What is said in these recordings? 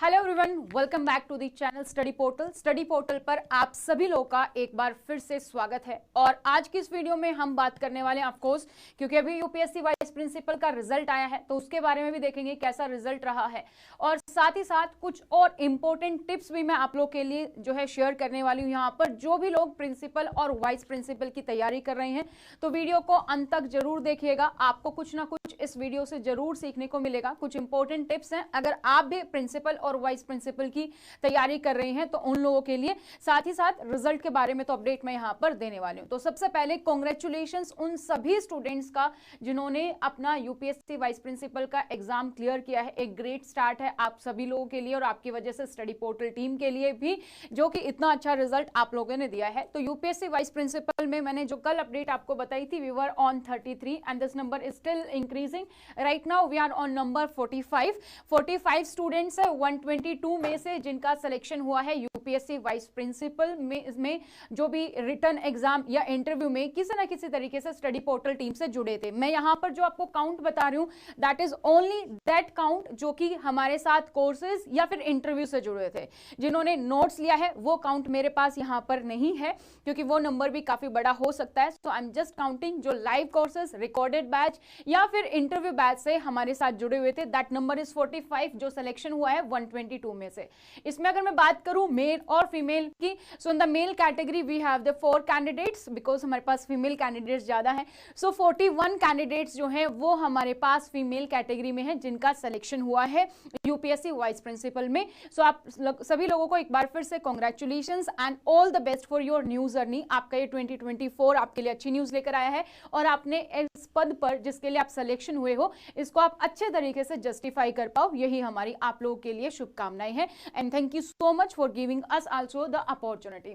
Hello everyone, welcome back to the channel study portal. Study portal पर आप सभी लोगों का एक बार फिर से स्वागत है। और आज की इस वीडियो में हम बात करने वाले हैं, ऑफ कोर्स क्योंकि अभी यूपीएससी वाइस प्रिंसिपल का रिजल्ट आया है तो उसके बारे में भी देखेंगे कैसा रिजल्ट रहा है, और साथ ही साथ कुछ और इंपॉर्टेंट टिप्स भी मैं आप लोग के लिए जो है शेयर करने वाली हूँ। यहाँ पर जो भी लोग प्रिंसिपल और वाइस प्रिंसिपल की तैयारी कर रहे हैं तो वीडियो को अंत तक जरूर देखिएगा, आपको कुछ ना कुछ इस वीडियो से जरूर सीखने को मिलेगा। कुछ इंपॉर्टेंट टिप्स हैं, अगर आप भी प्रिंसिपल और वाइस प्रिंसिपल की तैयारी कर रहे हैं तो उन लोगों के लिए। साथ ही साथ रिजल्ट के बारे में तो अपडेट मैं यहां पर देने वाली हूं। तो सबसे पहले कांग्रेचुलेशंस उन सभी स्टूडेंट्स का जिन्होंने अपना यूपीएससी वाइस प्रिंसिपल का एग्जाम क्लियर किया है। एक ग्रेट स्टार्ट है आप सभी लोगों के लिए और आपकी वजह से स्टडी पोर्टल टीम के लिए भी, जो कि इतना अच्छा रिजल्ट आप लोगों ने दिया है। तो यूपीएससी वाइस प्रिंसिपल में मैंने जो कल अपडेट आपको बताई थी, we were on 33 and this number is still increasing. Right now we are on number 45 students है 122 में से जिनका सिलेक्शन हुआ है यूपीएससी वाइस प्रिंसिपल में जो भी रिटर्न एग्जाम या इंटरव्यू में किसी ना किसी तरीके से स्टडी पोर्टल टीम से जुड़े थे। मैं यहां पर जो आपको काउंट बता रही हूं that is only that count जो कि हमारे साथ कोर्सेज या फिर इंटरव्यू से जुड़े थे। जिन्होंने नोट्स लिया है वो काउंट मेरे पास यहां पर नहीं है क्योंकि वो नंबर भी काफी बड़ा हो सकता है। सो आई एम जस्ट काउंटिंग जो लाइव कोर्सेज, रिकॉर्डेड बैच या फिर इंटरव्यू बैच से हमारे साथ जुड़े हुए थे। दैट नंबर इज 45 जो सिलेक्शन हुआ है 122 में से। इसमें अगर मैं बात करूं मेल और फीमेल की, so in the male category we have the 4 candidates because हमारे पास फीमेल कैंडिडेट्स ज्यादा हैं। सो 41 कैंडिडेट्स जो हैं वो हमारे पास फीमेल कैटेगरी में हैं जिनका सिलेक्शन हुआ है यूपीएससी वाइस प्रिंसिपल में। सो आप सभी लोगों को एक बार फिर से congratulations and all the best for your new journey. आपका ये 2024 आपके लिए अच्छी न्यूज लेकर आया है और आपने इस पद पर जिसके लिए आप सिलेक्शन हुए हो इसको आप अच्छे तरीके से जस्टिफाई कर पाओ, यही हमारी आप लोगों के लिए शुभकामनाएं हैं। And thank you so much for giving us also the opportunity.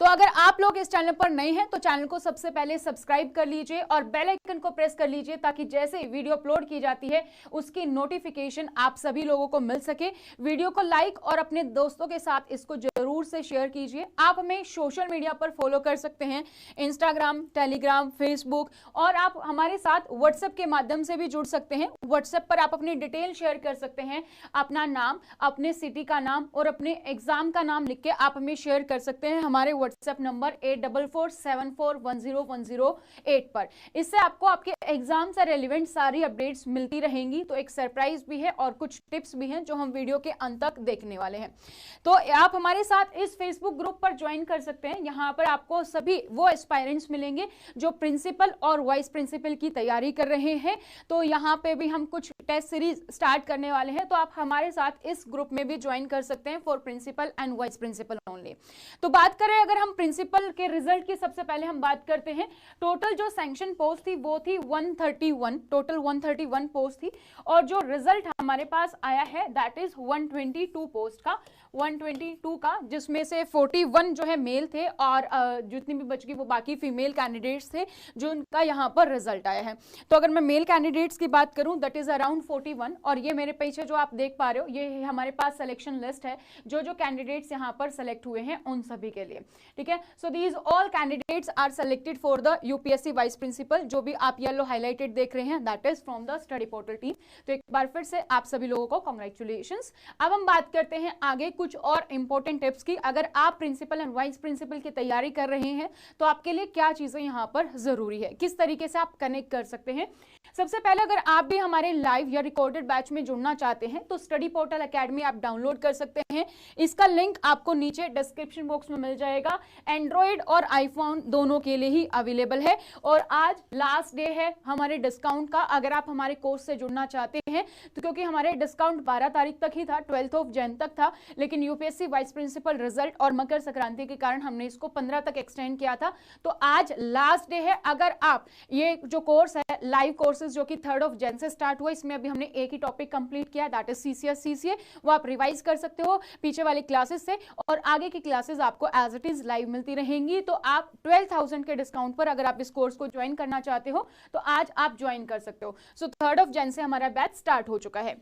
तो अगर आप लोग इस चैनल पर नए हैं तो चैनल को सबसे पहले सब्सक्राइब कर लीजिए और बेल आइकन को प्रेस कर लीजिए ताकि जैसे वीडियो अपलोड की जाती है उसकी नोटिफिकेशन आप सभी लोगों को मिल सके। वीडियो को लाइक और अपने दोस्तों के साथ इसको जरूर से शेयर कीजिए। आप हमें सोशल मीडिया पर फॉलो कर सकते हैं, इंस्टाग्राम, टेलीग्राम, फेसबुक, और आप हमारे साथ व्हाट्सएप के माध्यम से भी जुड़ सकते हैं। व्हाट्सएप पर आप अपनी डिटेल शेयर कर सकते हैं, अपना नाम, अपने सिटी का नाम और अपने एग्जाम का नाम लिख के आप हमें शेयर कर सकते हैं हमारे व्हाट्सएप नंबर 8447410108 पर। इससे आपको आपके एग्जाम से रेलेवेंट सारी अपडेट्स मिलती रहेंगी। तो एक सरप्राइज भी है और कुछ टिप्स भी हैं जो हम वीडियो के अंत तक देखने वाले हैं। तो आप हमारे साथ इस फेसबुक ग्रुप पर ज्वाइन कर सकते हैं। यहाँ पर आपको सभी वो एस्पायरेंट्स मिलेंगे जो प्रिंसिपल और वाइस प्रिंसिपल की तैयारी कर रहे हैं। तो यहाँ पे भी हम कुछ टेस्ट सीरीज स्टार्ट करने वाले हैं, तो आप हमारे साथ इस ग्रुप में भी ज्वाइन कर सकते हैं for principal and vice principal only. तो बात करें अगर हम प्रिंसिपल के रिजल्ट की, सबसे पहले हम बात करते हैं। टोटल जो सैंक्शन पोस्ट थी वो थी 131, टोटल 131 पोस्ट थी और जो रिजल्ट हमारे पास आया है दैट इज 122 पोस्ट का, 122 का, जिसमें से 41 जो है मेल थे और जितनी भी बच गई वो बाकी फीमेल कैंडिडेट्स थे जो उनका यहाँ पर रिजल्ट आया है। तो अगर मैं मेल कैंडिडेट्स की बात करूं दैट इज अराउंड 41 और ये मेरे पीछे जो आप देख पा रहे हो ये हमारे पास सिलेक्शन लिस्ट है जो जो कैंडिडेट्स यहाँ पर सेलेक्ट हुए हैं उन सभी के लिए। ठीक है, so these all candidates are selected for the UPSC vice principal. जो भी आप येलो हाईलाइटेड देख रहे हैं that is from the study portal team. तो एक बार फिर से आप सभी लोगों को कांग्रेचुलेशंस। अब हम बात करते हैं आगे कुछ और इंपॉर्टेंट टिप्स की। अगर आप प्रिंसिपल एंड वाइस प्रिंसिपल की तैयारी कर रहे हैं तो आपके लिए क्या चीजें यहाँ पर जरूरी है, किस तरीके से आप कनेक्ट कर सकते हैं। सबसे पहले अगर आप भी हमारे लाइव या रिकॉर्डेड बैच में जुड़ना चाहते हैं तो स्टडी पोर्टल एकेडमी आप डाउनलोड कर सकते हैं। इसका लिंक आपको नीचे डिस्क्रिप्शन बॉक्स में मिल जाएगा। एंड्रॉइड और आईफोन दोनों के लिए ही अवेलेबल है और आज लास्ट डे है हमारे डिस्काउंट का। अगर आप हमारे कोर्स से जुड़ना चाहते हैं तो क्योंकि हमारे डिस्काउंट 12 तारीख तक ही था, 12th ऑफ जैन तक था, लेकिन यूपीएससी वाइस प्रिंसिपल रिजल्ट और मकर संक्रांति के कारण हमने इसको 15 तक एक्सटेंड किया था। तो आज लास्ट डे है। अगर आप ये जो कोर्स है लाइव कोर्सेज जो कि 3rd ऑफ जैन से स्टार्ट हुआ, इसमें अभी हमने एक ही टॉपिक कंप्लीट किया दैट इज सीसीए, वो आप रिवाइज कर सकते हो पीछे वाली क्लासेस से और आगे की क्लासेस आपको एज इट इज लाइव मिलती रहेंगी। तो आप 12,000 के डिस्काउंट पर अगर आप इस कोर्स को ज्वाइन करना चाहते हो तो आज आप ज्वाइन कर सकते हो। सो 3rd ऑफ जैन से हमारा बैच स्टार्ट हो चुका है।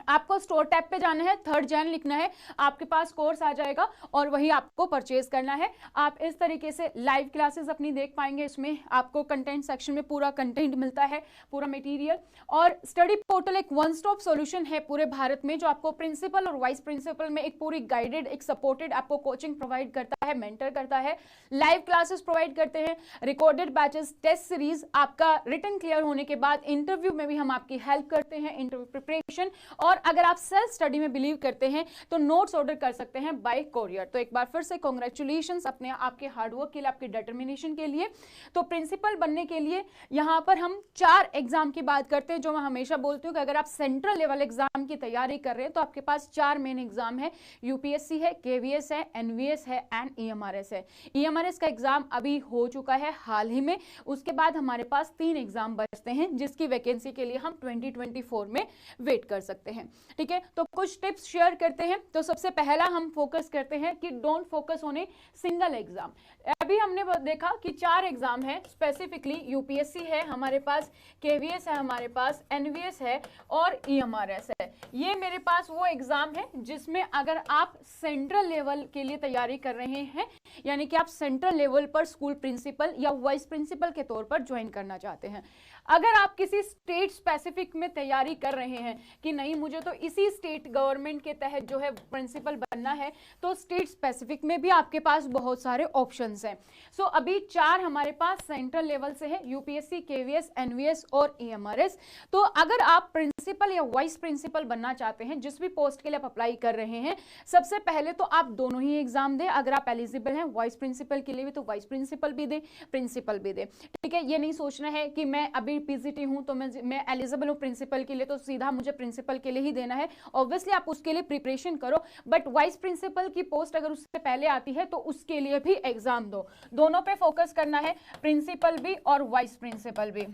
आपको स्टोर टैब पे जाना है, 3 जैन लिखना है, आपके पास कोर्स आ जाएगा और वही आपको परचेज करना है। आप इस तरीके से लाइव क्लासेस अपनी देख पाएंगे। इसमें आपको कंटेंट सेक्शन में पूरा कंटेंट मिलता है, पूरा मटेरियल। और स्टडी पोर्टल एक वन स्टॉप सॉल्यूशन है पूरे भारत में, जो आपको प्रिंसिपल और वाइस प्रिंसिपल में एक पूरी गाइडेड, एक सपोर्टेड आपको कोचिंग प्रोवाइड करता है, मेंटर करता है, लाइव क्लासेस प्रोवाइड करते हैं, रिकॉर्डेड बैचेस, टेस्ट सीरीज, आपका रिटन क्लियर होने के बाद इंटरव्यू में भी हम आपकी हेल्प करते हैं, इंटरव्यू प्रिपरेशन। और अगर आप सेल्फ स्टडी में बिलीव करते हैं तो नोट्स ऑर्डर कर सकते हैं बाय कोरियर। तो एक बार फिर से कांग्रेचुलेशंस अपने आपके हार्डवर्क के लिए, आपके डिटर्मिनेशन के लिए। तो प्रिंसिपल बनने के लिए यहाँ पर हम 4 एग्जाम की बात करते हैं, जो मैं हमेशा बोलती हूँ कि अगर आप सेंट्रल लेवल एग्जाम की तैयारी कर रहे हैं तो आपके पास 4 मेन एग्जाम है। यूपीएससी है, केवीएस है, एनवीएस है एंड ईएमआरएस है। ईएमआरएस का एग्जाम अभी हो चुका है हाल ही में। उसके बाद हमारे पास 3 एग्जाम बचते हैं, जिसकी वैकेंसी के लिए हम 2024 में वेट कर सकते हैं। ठीक है, तो कुछ टिप्स शेयर करते हैं। तो सबसे पहला हम फोकस करते हैं कि don't focus on a single exam. अभी हमने देखा कि 4 एग्जाम है, स्पेसिफिकली यूपीएससी है हमारे पास, केवीएस है हमारे पास, एनवीएस है और ईएमआरएस है। ये मेरे पास वो एग्जाम है जिसमें अगर आप सेंट्रल लेवल के लिए तैयारी कर रहे हैं, यानी कि आप सेंट्रल लेवल पर स्कूल प्रिंसिपल या वाइस प्रिंसिपल के तौर पर ज्वाइन करना चाहते हैं। अगर आप किसी स्टेट स्पेसिफिक में तैयारी कर रहे हैं कि नहीं मुझे तो इसी स्टेट गवर्नमेंट के तहत जो है प्रिंसिपल बनना है, तो स्टेट स्पेसिफिक में भी आपके पास बहुत सारे ऑप्शंस हैं। सो अभी 4 हमारे पास सेंट्रल लेवल से है, यूपीएससी, केवीएस, एनवीएस और ईएमआरएस। तो अगर आप प्रिंसिपल या वाइस प्रिंसिपल बनना चाहते हैं, जिस भी पोस्ट के लिए आप अप्लाई कर रहे हैं, सबसे पहले तो आप दोनों ही एग्जाम दें। अगर आप एलिजिबल हैं वाइस प्रिंसिपल के लिए भी तो वाइस प्रिंसिपल भी दे, प्रिंसिपल भी दे। ठीक है, ये नहीं सोचना है कि मैं अभी पीजीटी हूं तो मैं एलिजिबल हूं प्रिंसिपल के लिए तो सीधा मुझे प्रिंसिपल के लिए ही देना है। ऑब्वियसली आप उसके लिए प्रिपरेशन करो, बट वाइस प्रिंसिपल की पोस्ट अगर उससे पहले आती है तो उसके लिए भी एग्जाम दो। दोनों पे फोकस करना है, प्रिंसिपल भी और वाइस प्रिंसिपल भी।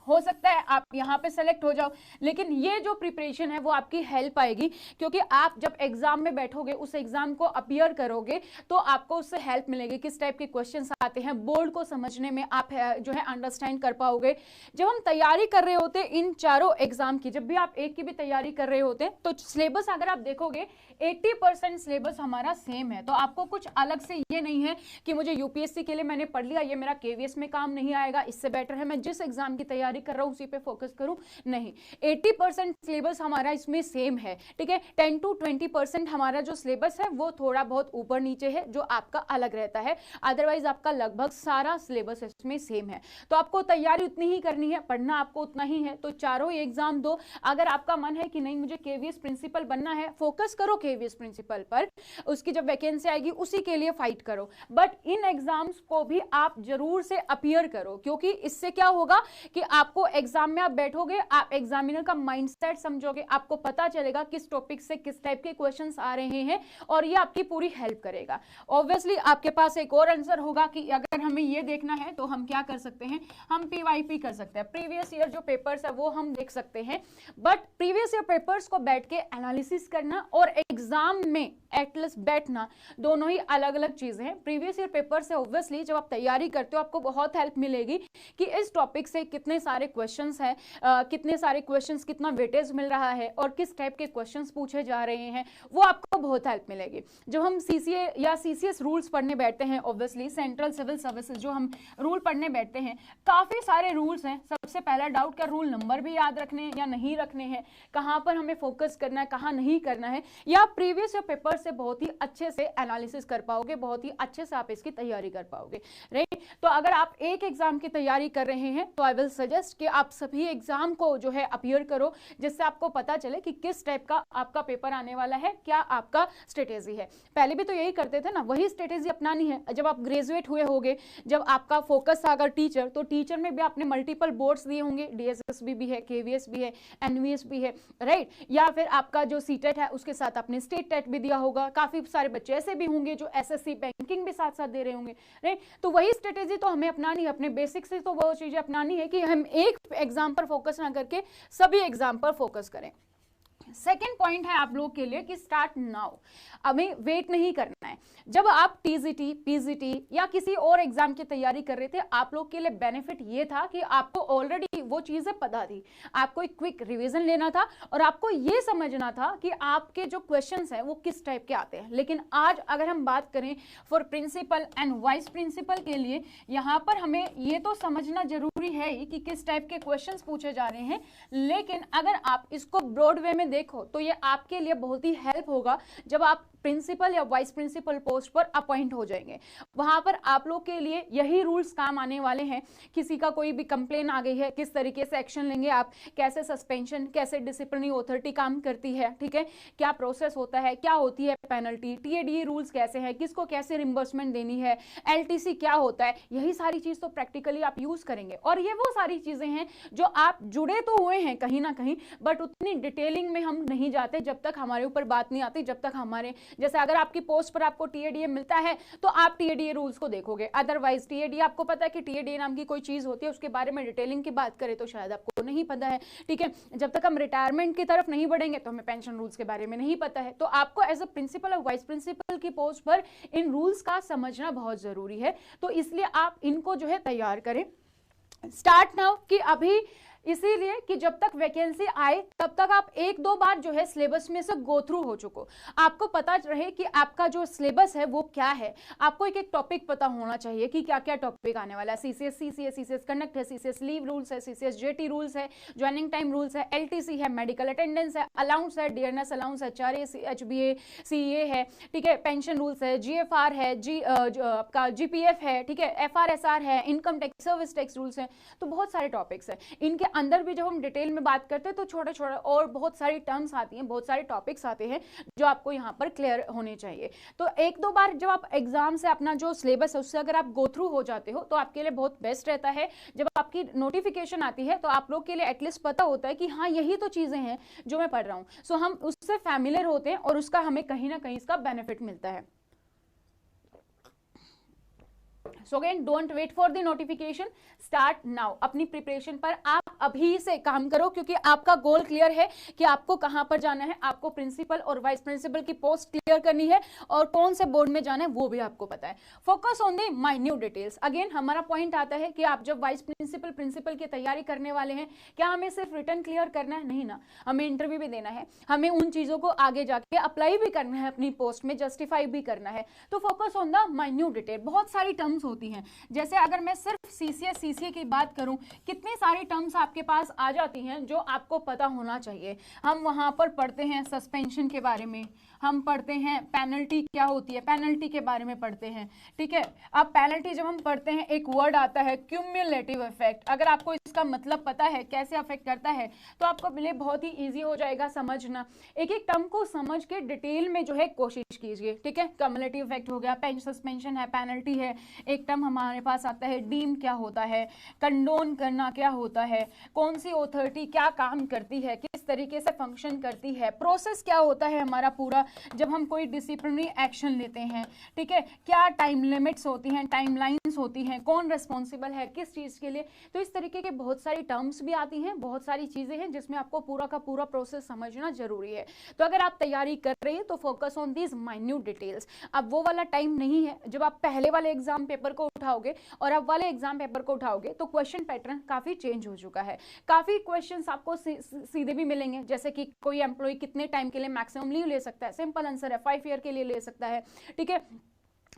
हो सकता है आप यहाँ पे सेलेक्ट हो जाओ, लेकिन ये जो प्रिपरेशन है वो आपकी हेल्प आएगी, क्योंकि आप जब एग्जाम में बैठोगे, उस एग्जाम को अपीयर करोगे, तो आपको उससे हेल्प मिलेगी। किस टाइप के क्वेश्चंस आते हैं, बोर्ड को समझने में आप जो है अंडरस्टैंड कर पाओगे। जब हम तैयारी कर रहे होते हैं इन चारों एग्जाम की, जब भी आप एक की भी तैयारी कर रहे होते हैं, तो सिलेबस अगर आप देखोगे 80% सिलेबस हमारा सेम है। तो आपको कुछ अलग से ये नहीं है कि मुझे यूपीएससी के लिए मैंने पढ़ लिया, ये मेरा केवीएस में काम नहीं आएगा, इससे बेटर है मैं जिस एग्जाम की तैयारी कर रहा हूं उसी पे फोकस करूं। नहीं, 80% सिलेबस हमारा इसमें सेम है। ठीक है, 10 to 20% हमारा जो सिलेबस है वो थोड़ा बहुत ऊपर नीचे है, जो आपका अलग रहता है। अदरवाइज आपका लगभग सारा सिलेबस इसमें सेम है। तो आपको तैयारी उतनी ही करनी है, पढ़ना आपको उतना ही है। तो चारों एग्जाम दो। अगर आपका मन है कि नहीं मुझे केवीएस प्रिंसिपल बनना है, फोकस करो केवीएस प्रिंसिपल पर, उसकी जब वैकेंसी आएगी उसी के लिए फाइट करो। बट इन एग्जाम्स को भी आप जरूर से अपीयर करो, क्योंकि इससे क्या होगा कि आपको एग्जाम में आप बैठोगे, आप एग्जामिनर का माइंडसेट समझोगे, आपको पता चलेगा किस टॉपिक से किस टाइप के क्वेश्चंस आ रहे हैं, और ये आपकी पूरी हेल्प करेगा। ऑब्वियसली आपके पास एक और आंसर होगा कि अगर हमें ये देखना है तो हम क्या कर सकते हैं, हम पीवाईपी कर सकते हैं, प्रीवियस ईयर जो पेपर्स है वो हम देख सकते हैं। बट प्रीवियस ईयर पेपर्स को बैठ के एनालिसिस करना और एग्जाम में एटलीस्ट बैठना, दोनों ही अलग अलग चीजें हैं। प्रीवियस ईयर पेपर से ऑब्वियसली जब आप तैयारी करते हो आपको बहुत हेल्प मिलेगी कि इस टॉपिक से कितने सारे क्वेश्चंस हैं, कितने सारे क्वेश्चंस, कितना वेटेज मिल रहा है और किस टाइप के क्वेश्चंस पूछे जा रहे हैं, वो आपको बहुत हेल्प मिलेगी। जब हम सीसीए या सीसीएस रूल्स पढ़ने बैठते हैं, ऑब्वियसली सेंट्रल सिविल सर्विसेज जो हम रूल पढ़ने बैठते हैं, काफी सारे रूल्स हैं। सबसे पहला डाउट, क्या रूल नंबर भी याद रखने हैं या नहीं रखने हैं, कहां पर हमें फोकस करना है, कहां नहीं करना है, या प्रीवियस ईयर पेपर से बहुत ही अच्छे से एनालिसिस कर पाओगे, बहुत ही अच्छे से आप इसकी तैयारी कर पाओगे। राइट, तो अगर आप एक एग्जाम की तैयारी कर रहे हैं तो आई विल सजेस्ट कि आप सभी एग्जाम को जो है अपीयर करो, जिससे आपको पता चले कि किस टाइप का आपका पेपर आने वाला है, क्या आपका स्ट्रेटेजी है। पहले भी तो यही करते थे ना, वही स्ट्रेटेजी अपनानी है। जब आप ग्रेजुएट हुए होगे, जब आपका फोकस था अगर टीचर, तो टीचर में भी आपने मल्टीपल बोर्ड्स दिए होंगे, डीएसएसबी भी है, केवीएस भी है, एनवीएस भी है, राइट, या फिर आपका जो सीटेट है उसके साथ आपने स्टेट टेट भी दिया होगा। काफी सारे बच्चे ऐसे भी होंगे जो एसएससी बैंकिंग भी साथ साथ दे रहे होंगे, राइट। तो वही स्ट्रेटेजी तो हमें अपनानी है, अपने बेसिक से तो वो चीजें अपनानी है कि हम एक एग्जाम पर फोकस ना करके सभी एग्जाम पर फोकस करें। सेकेंड पॉइंट है आप लोग के लिए कि स्टार्ट नाउ, हमें वेट नहीं करना है। जब आप टीजीटी, पीजीटी या किसी और एग्जाम की तैयारी कर रहे थे, आप लोग के लिए बेनिफिट ये था कि आपको ऑलरेडी वो चीजें पता थी, आपको एक क्विक रिवीजन लेना था और आपको ये समझना था कि आपके जो क्वेश्चंस हैं वो किस टाइप के आते हैं। लेकिन आज अगर हम बात करें for principal and vice principal के लिए, यहाँ पर हमें ये तो समझना जरूरी है ही कि किस टाइप के क्वेश्चंस पूछे जा रहे हैं, लेकिन अगर आप इसको ब्रॉड वे में देखो तो ये आपके लिए बहुत ही हेल्प होगा जब आप प्रिंसिपल या वाइस प्रिंसिपल पोस्ट पर अपॉइंट हो जाएंगे। वहां पर आप लोग के लिए यही रूल्स काम आने वाले हैं। किसी का कोई भी कंप्लेन आ गई है, किस तरीके से एक्शन लेंगे आप, कैसे सस्पेंशन, कैसे डिसिप्लिनरी अथॉरिटी काम करती है, ठीक है, क्या प्रोसेस होता है, क्या होती है पेनल्टी, टीएडी रूल्स कैसे हैं, किसको कैसे रिम्बर्समेंट देनी है, एलटीसी क्या होता है, यही सारी चीज तो प्रैक्टिकली आप यूज करेंगे। और ये वो सारी चीजें हैं जो आप जुड़े तो हुए हैं कहीं ना कहीं, बट उतनी डिटेलिंग में हम नहीं जाते जब तक हमारे ऊपर बात नहीं आती, जब तक हमारे जैसे अगर आपकी पोस्ट पर आपको टीएडीए मिलता है तो आप टीएडीए रूल्स को देखोगे, अदरवाइज टीएडीए आपको पता है कि टीएडीए नाम की कोई चीज होती है, उसके बारे में डिटेलिंग की बात करें तो शायद आपको नहीं पता है, ठीक है। जब तक हम रिटायरमेंट की तरफ नहीं बढ़ेंगे तो हमें पेंशन रूल्स के बारे में नहीं पता है। तो आपको एज अ प्रिंसिपल और वाइस प्रिंसिपल की पोस्ट पर इन रूल्स का समझना बहुत जरूरी है, तो इसलिए आप इनको जो है तैयार करें। स्टार्ट नाउ कि अभी इसीलिए कि जब तक वैकेंसी आए तब तक आप एक दो बार जो है सिलेबस में से गो थ्रू हो चुको, आपको पता रहे कि आपका जो सिलेबस है वो क्या है, आपको एक एक टॉपिक पता होना चाहिए कि क्या क्या टॉपिक आने वाला है। सीसीएस सीसीएस कंडक्ट है, सीसीएस लीव रूल्स है, सीसीएस जेटी रूल्स है, ज्वाइनिंग टाइम रूल्स है, एलटीसी है, मेडिकल अटेंडेंस है, अलाउंस है, डियरनेस अलाउंस है, एचआरए एचबीए सीए है, ठीक है, पेंशन रूल्स है, जीएफआर है, आपका जीपीएफ है, ठीक है, एफआरएसआर है, income tax service tax rules है। तो बहुत सारे टॉपिक्स है, इनके अंदर भी जब हम डिटेल में बात करते हैं तो छोटे छोटे और बहुत सारी टर्म्स आती हैं, बहुत सारे टॉपिक्स आते हैं जो आपको यहाँ पर क्लियर होने चाहिए। तो एक दो बार जब आप एग्जाम से अपना जो सिलेबस है उससे अगर आप गो थ्रू हो जाते हो तो आपके लिए बहुत बेस्ट रहता है। जब आपकी नोटिफिकेशन आती है तो आप लोग के लिए एटलीस्ट पता होता है कि हाँ यही तो चीजें हैं जो मैं पढ़ रहा हूँ, सो हम उससे फैमिलियर होते हैं और उसका हमें कहीं ना कहीं इसका बेनिफिट मिलता है। So again, don't wait for the notification, start now। अपनी प्रिपरेशन पर आप अभी से काम करो क्योंकि आपका गोल क्लियर है कि आपको कहां पर जाना है, आपको प्रिंसिपल और वाइस प्रिंसिपल की पोस्ट क्लियर करनी है और कौन से बोर्ड में जाना है वो भी आपको पता है। Focus on the minute details. Again हमारा पॉइंट आता है कि आप जब वाइस प्रिंसिपल प्रिंसिपल की तैयारी करने वाले हैं, क्या हमें सिर्फ रिटर्न क्लियर करना है? नहीं ना, हमें इंटरव्यू भी देना है, हमें उन चीजों को आगे जाके अप्लाई भी करना है, अपनी पोस्ट में जस्टिफाई भी करना है। तो focus on the minute detail. बहुत सारी टर्म्स होती हैं, जैसे अगर मैं सिर्फ सीसीएस सीसीए की बात करूं, कितनी सारी टर्म्स आपके पास आ जाती हैं जो आपको पता होना चाहिए। हम वहां पर पढ़ते हैं सस्पेंशन के बारे में, हम पढ़ते हैं पेनल्टी क्या होती है, पेनल्टी के बारे में पढ़ते हैं, ठीक है। अब पेनल्टी जब हम पढ़ते हैं एक वर्ड आता है क्यूमुलेटिव इफेक्ट, अगर आपको इसका मतलब पता है कैसे अफेक्ट करता है तो आपको लिए बहुत ही इजी हो जाएगा समझना। एक एक टर्म को समझ के डिटेल में जो है कोशिश कीजिए, ठीक है। क्यूमुलेटिव इफेक्ट हो गया, सस्पेंशन है, पेनल्टी है। एक टर्म हमारे पास आता है डीम क्या होता है, कंडोन करना क्या होता है, कौन सी अथॉरिटी क्या काम करती है, किस तरीके से फंक्शन करती है, प्रोसेस क्या होता है हमारा पूरा जब हम कोई डिसिप्लिनरी एक्शन लेते हैं, ठीक है, क्या टाइम लिमिट्स होती हैं, टाइमलाइंस होती हैं, कौन रिस्पॉन्सिबल है किस चीज़ के लिए। तो इस तरीके के बहुत सारी टर्म्स भी आती हैं, बहुत सारी चीज़ें हैं जिसमें आपको पूरा का पूरा प्रोसेस समझना जरूरी है। तो अगर आप तैयारी कर रहे हैं तो focus on these minute details. अब वो वाला टाइम नहीं है जब आप पहले वाले एग्जाम पेपर को उठाओगे और अब वाले एग्जाम पेपर को उठाओगे तो क्वेश्चन पैटर्न काफी चेंज हो चुका है। काफी क्वेश्चंस आपको सीधे भी मिलेंगे, जैसे कि कोई एम्प्लॉय कितने टाइम के लिए मैक्सिमम लीव ले सकता है, सिंपल आंसर है 5 ईयर के लिए ले सकता है, ठीक है।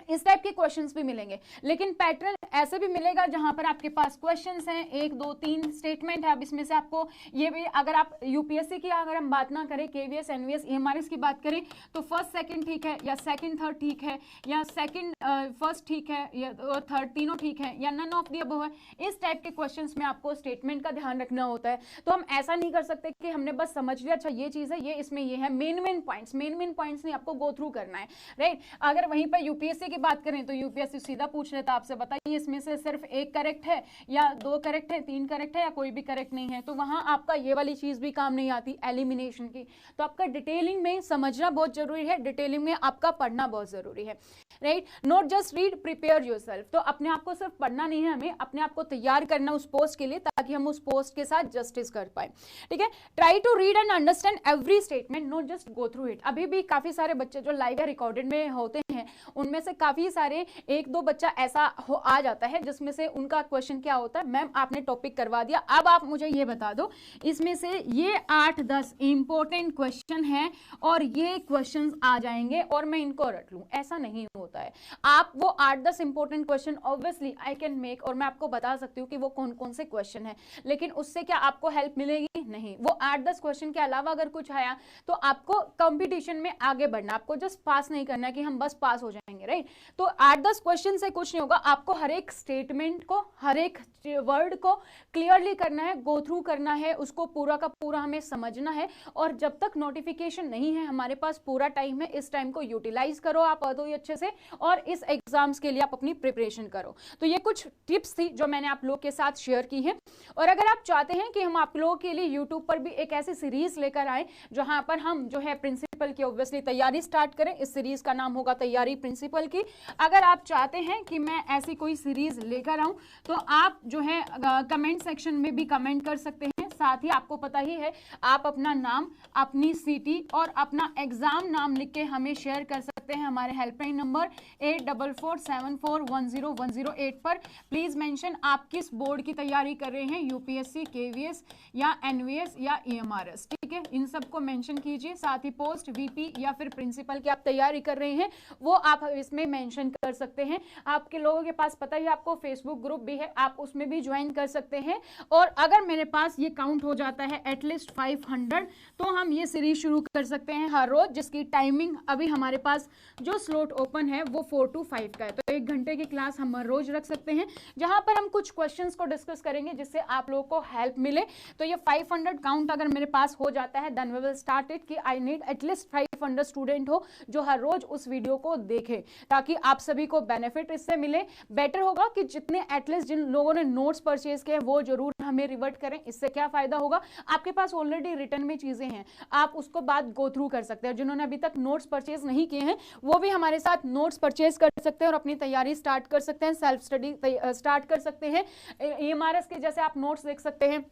इस टाइप के क्वेश्चंस भी मिलेंगे, लेकिन पैटर्न ऐसे भी मिलेगा जहां पर आपके पास क्वेश्चंस हैं 1 2 3 स्टेटमेंट है। अब इसमें से आपको ये भी, अगर आप यूपीएससी की अगर हम बात ना करें, केवीएस एनवीएस ईएमआरएस की बात करें तो फर्स्ट सेकंड ठीक है या सेकंड थर्ड ठीक है या सेकंड फर्स्ट ठीक है या थर्ड, तीनों ठीक है या नन ऑफ द अबव है। इस टाइप के क्वेश्चंस में आपको स्टेटमेंट का ध्यान रखना होता है। तो हम ऐसा नहीं कर सकते कि हमने बस समझ लिया अच्छा ये चीज है, ये इसमें ये है, मेन पॉइंट्स नहीं आपको गो थ्रू करना है, राइट। अगर वहीं पर यूपीएससी की बात करें तो यूपीएससी सीधा पूछ लेता आपसे, बताइए इसमें से सिर्फ एक करेक्ट है या 2 करेक्ट है, 3 करेक्ट है या कोई भी करेक्ट नहीं है, तो वहां आपका ये वाली चीज भी काम नहीं आती एलिमिनेशन की। तो आपका डिटेलिंग में समझना बहुत जरूरी है, डिटेलिंग में आपका पढ़ना बहुत जरूरी है, right. Not just read, prepare yourself. तो अपने आप को सिर्फ पढ़ना नहीं है, हमें अपने आप को तैयार करना उस पोस्ट के लिए, ताकि हम उस पोस्ट के साथ जस्टिस कर पाए, ठीक है। Try to read and understand every statement, not just go through it. अभी भी काफी सारे बच्चे जो लाइव या रिकॉर्डेड में होते हैं, उनमें से काफी सारे 1-2 बच्चा ऐसा आ जाता है जिसमें से उनका क्वेश्चन क्या होता है, मैम आपने टॉपिक करवा दिया, अब आप मुझे ये बता दो इसमें से ये 8-10 इंपॉर्टेंट क्वेश्चन है और ये क्वेश्चंस आ जाएंगे और मैं इनको रट लूं। ऐसा नहीं होता है। आप वो 8-10 important question obviously I can make, और मैं आपको बता सकती हूँ कि वो कौन कौन से क्वेश्चन है, लेकिन उससे क्या आपको हेल्प मिलेगी? नहीं। वो 8-10 क्वेश्चन के अलावा अगर कुछ आया तो आपको कंपटीशन में आगे बढ़ना, आपको जस्ट पास नहीं करना कि हम बस पास हो जाएंगे, राइट। तो 8-10 क्वेश्चन से कुछ नहीं होगा, आपको हर एक स्टेटमेंट को, हर एक वर्ड को क्लियरली करना है, गो थ्रू करना है, उसको पूरा का पूरा हमें समझना है। और जब तक नोटिफिकेशन नहीं है, हमारे पास पूरा टाइम है, इस टाइम को यूटिलाइज करो आप अच्छे से, और इस एग्जाम्स के लिए आप अपनी प्रिपरेशन करो। तो ये कुछ टिप्स थी जो मैंने आप लोग के साथ शेयर की है। और अगर आप चाहते हैं कि हम आप लोगों के लिए यूट्यूब पर भी एक ऐसी सीरीज लेकर आए जहां पर हम जो है प्रिंसिपल की ऑब्वियसली तैयारी स्टार्ट करें, इस सीरीज का नाम होगा तैयारी प्रिंसिपल की। अगर आप चाहते हैं कि मैं ऐसी कोई सीरीज लेकर आऊं तो आप जो है कमेंट सेक्शन में भी कमेंट कर सकते हैं। साथ ही आपको पता ही है, आप अपना नाम, अपनी सिटी और अपना एग्जाम नाम लिख के हमें शेयर कर सकते हैं हमारे हेल्पलाइन नंबर 8447410108 पर। प्लीज मेंशन आप किस बोर्ड की तैयारी कर रहे हैं, यूपीएससी, केवीएस या एनवीएस या ईएमआरएस, ठीक है, इन सबको मेंशन कीजिए। साथ ही पोस्ट, वीपी या फिर प्रिंसिपल की आप तैयारी कर रहे हैं वो आप इसमें मेंशन कर सकते हैं। आपके लोगों के पास पता ही आपको फेसबुक ग्रुप भी है, आप उसमें भी ज्वाइन कर सकते हैं। और अगर मेरे पास ये काउंट हो जाता है एटलीस्ट 500 तो हम ये सीरीज शुरू कर सकते हैं हर रोज, जिसकी टाइमिंग अभी हमारे पास जो स्लॉट ओपन है वो 4 to 5 का है। तो 1 घंटे की क्लास हम हर रोज रख सकते हैं जहां पर हम कुछ क्वेश्चंस को डिस्कस करेंगे जिससे आप लोगों को हेल्प मिले। तो ये 500 काउंट अगर मेरे पास हो जाता है then we will start it, कि आई नीड एटलीस्ट 500 स्टूडेंट हो जो हर रोज उस वीडियो को देखे, ताकि आप सभी को बेनिफिट इससे मिले। बेटर होगा कि जितने एटलीस्ट जिन लोगों ने नोट्स परचेज किए वो जरूर हमें रिवर्ट करें। इससे क्या फायदा होगा, आपके पास ऑलरेडी रिटर्न में चीजें हैं, आप उसको बाद गो थ्रू कर सकते हैं। जिन्होंने अभी तक नोट्स परचेज नहीं किए हैं वो भी हमारे साथ नोट्स परचेज कर सकते हैं और अपनी तैयारी स्टार्ट कर सकते हैं, सेल्फ स्टडी स्टार्ट कर सकते हैं। ईएमआरएस के जैसे आप नोट्स देख सकते हैं,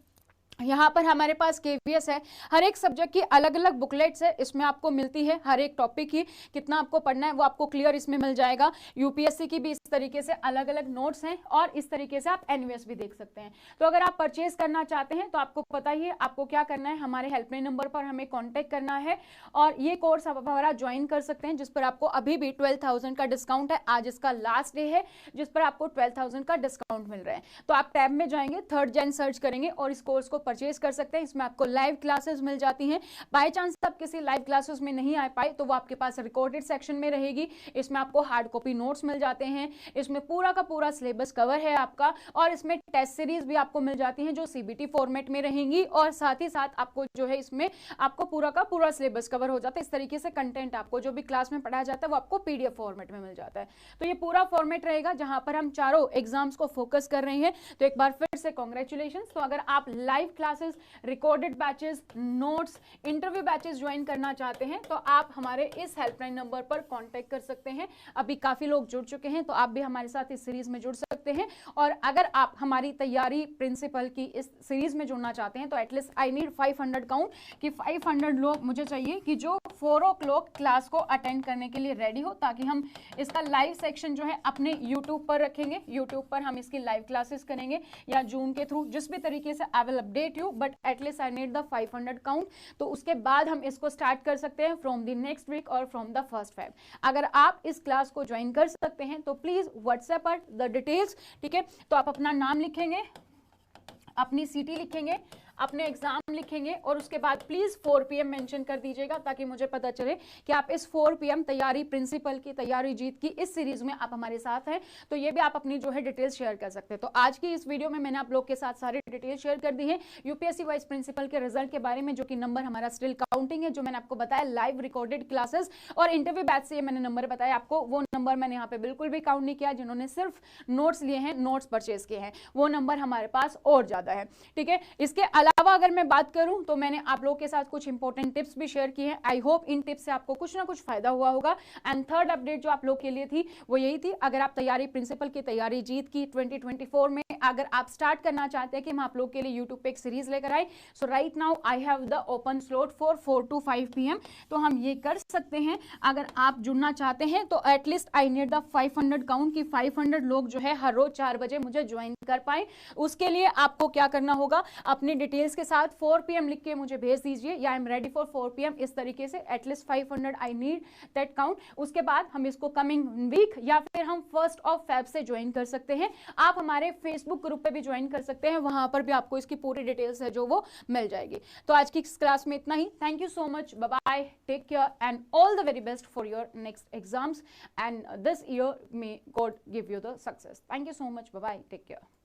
यहाँ पर हमारे पास केवीएस है, हर एक सब्जेक्ट की अलग अलग बुकलेट्स है, इसमें आपको मिलती है हर एक टॉपिक की कितना आपको पढ़ना है वो आपको क्लियर इसमें मिल जाएगा। यूपीएससी की भी इस तरीके से अलग अलग नोट्स हैं और इस तरीके से आप एनवीएस भी देख सकते हैं। तो अगर आप परचेज करना चाहते हैं तो आपको पता ही है आपको क्या करना है, हमारे हेल्पलाइन नंबर पर हमें कॉन्टेक्ट करना है और ये कोर्स आप हमारा ज्वाइन कर सकते हैं जिस पर आपको अभी भी 12,000 का डिस्काउंट है। आज इसका लास्ट डे है जिस पर आपको 12,000 का डिस्काउंट मिल रहा है। तो आप टैब में जाएंगे, 3rd Jan सर्च करेंगे और इस कोर्स को परचेज कर सकते हैं। इसमें आपको लाइव क्लासेस मिल जाती हैं। बाय चांस आप किसी लाइव क्लासेस में नहीं आ पाए तो वो आपके पास रिकॉर्डेड सेक्शन में रहेगी। इसमें आपको हार्ड कॉपी नोट्स मिल जाते हैं, इसमें पूरा का पूरा सिलेबस कवर है आपका, और इसमें टेस्ट सीरीज भी आपको मिल जाती हैं जो सीबीटी फॉर्मेट में रहेंगी, और साथ ही साथ आपको जो है इसमें आपको पूरा का पूरा सिलेबस कवर हो जाता है। इस तरीके से कंटेंट आपको जो भी क्लास में पढ़ाया जाता है वो आपको पीडीएफ फॉर्मेट में मिल जाता है। तो ये पूरा फॉर्मेट रहेगा जहां पर हम चारों एग्जाम्स को फोकस कर रहे हैं। तो एक बार फिर से कॉन्ग्रेचुलेशन। तो अगर आप live classes, recorded batches, notes, interview batches join करना चाहते हैं तो आप हमारे इस हेल्पलाइन नंबर पर कांटेक्ट कर सकते हैं। अभी काफी लोग जुड़ चुके हैं तो आप भी हमारे साथ इस सीरीज में जुड़ सकते हैं। और अगर आप हमारी तैयारी प्रिंसिपल की इस सीरीज में जुड़ना चाहते हैं तो एटलीस्ट आई नीड 500 काउंट, कि 500 लोग मुझे चाहिए कि जो 4 o'clock क्लास को अटेंड करने के लिए रेडी हो, ताकि हम इसका लाइव सेक्शन जो है अपने यूट्यूब पर रखेंगे। यूट्यूब पर हम इसकी लाइव क्लासेस करेंगे या जूम के थ्रू, जिस भी तरीके से I will update you, but at least I need the 500 count. तो उसके बाद हम इसको स्टार्ट कर सकते हैं फ्रॉम द नेक्स्ट वीक और फ्रॉम द 1st Feb। अगर आप इस क्लास को ज्वाइन कर सकते हैं तो प्लीज व्हाट्सएप पर द डिटेल्स, ठीक है। तो आप अपना नाम लिखेंगे, अपनी सिटी लिखेंगे, अपने एग्जाम लिखेंगे और उसके बाद प्लीज 4 PM मेंशन कर दीजिएगा ताकि मुझे पता चले कि आप इस 4 PM तैयारी प्रिंसिपल की, तैयारी जीत की इस सीरीज में आप हमारे साथ हैं। तो ये भी आप अपनी जो है डिटेल्स शेयर कर सकते हैं। तो आज की इस वीडियो में मैंने आप लोग के साथ सारी डिटेल्स शेयर कर दी है यूपीएससी वाइस प्रिंसिपल के रिजल्ट के बारे में, जो कि नंबर हमारा स्टिल काउंटिंग है, जो मैंने आपको बताया लाइव रिकॉर्डेड क्लासेस और इंटरव्यू बैच से मैंने नंबर बताया आपको, वो नंबर मैंने यहाँ पे बिल्कुल भी काउंट नहीं किया। जिन्होंने सिर्फ नोट्स लिए हैं, नोट्स परचेज किए हैं, वो नंबर हमारे पास और ज्यादा है। ठीक है, इसके अलावा अगर मैं बात करूं तो मैंने आप लोगों के साथ कुछ इंपॉर्टेंट टिप्स भी शेयर किए हैं। आई होप इन टिप्स से आपको कुछ ना कुछ फायदा हुआ होगा। एंड थर्ड अपडेट जो आप लोग के लिए थी वो यही थी, अगर आप तैयारी प्रिंसिपल की, तैयारी जीत की 2024 में अगर आप स्टार्ट करना चाहते हैं कि हम आप लोग के लिए यूट्यूब पे एक सीरीज लेकर आए, so right now I have the open slot for 4 to 5 PM। तो हम ये कर सकते हैं। अगर आप जुड़ना चाहते हैं तो at least I need the 500 count की 500 लोग जो है हर रोज 4 बजे मुझे ज्वाइन कर पाए। उसके लिए आपको क्या करना होगा, अपनी डिटेल्स के साथ 4 PM लिख के मुझे भेज दीजिए, या I am ready for 4 PM, इस तरीके से at least 500 I need that count. उसके बाद हम इसको कमिंग वीक या फिर हम 1 Feb से ज्वाइन कर सकते हैं। आप हमारे फेसबुक ग्रुप पे भी ज्वाइन कर सकते हैं, वहां पर भी आपको इसकी पूरी डिटेल्स है जो वो मिल जाएगी। तो आज की इस क्लास में इतना ही। Thank you so much, bye bye, take care and all the very best for your next exams and this year may God give you the success. Thank you so much, bye bye, take care.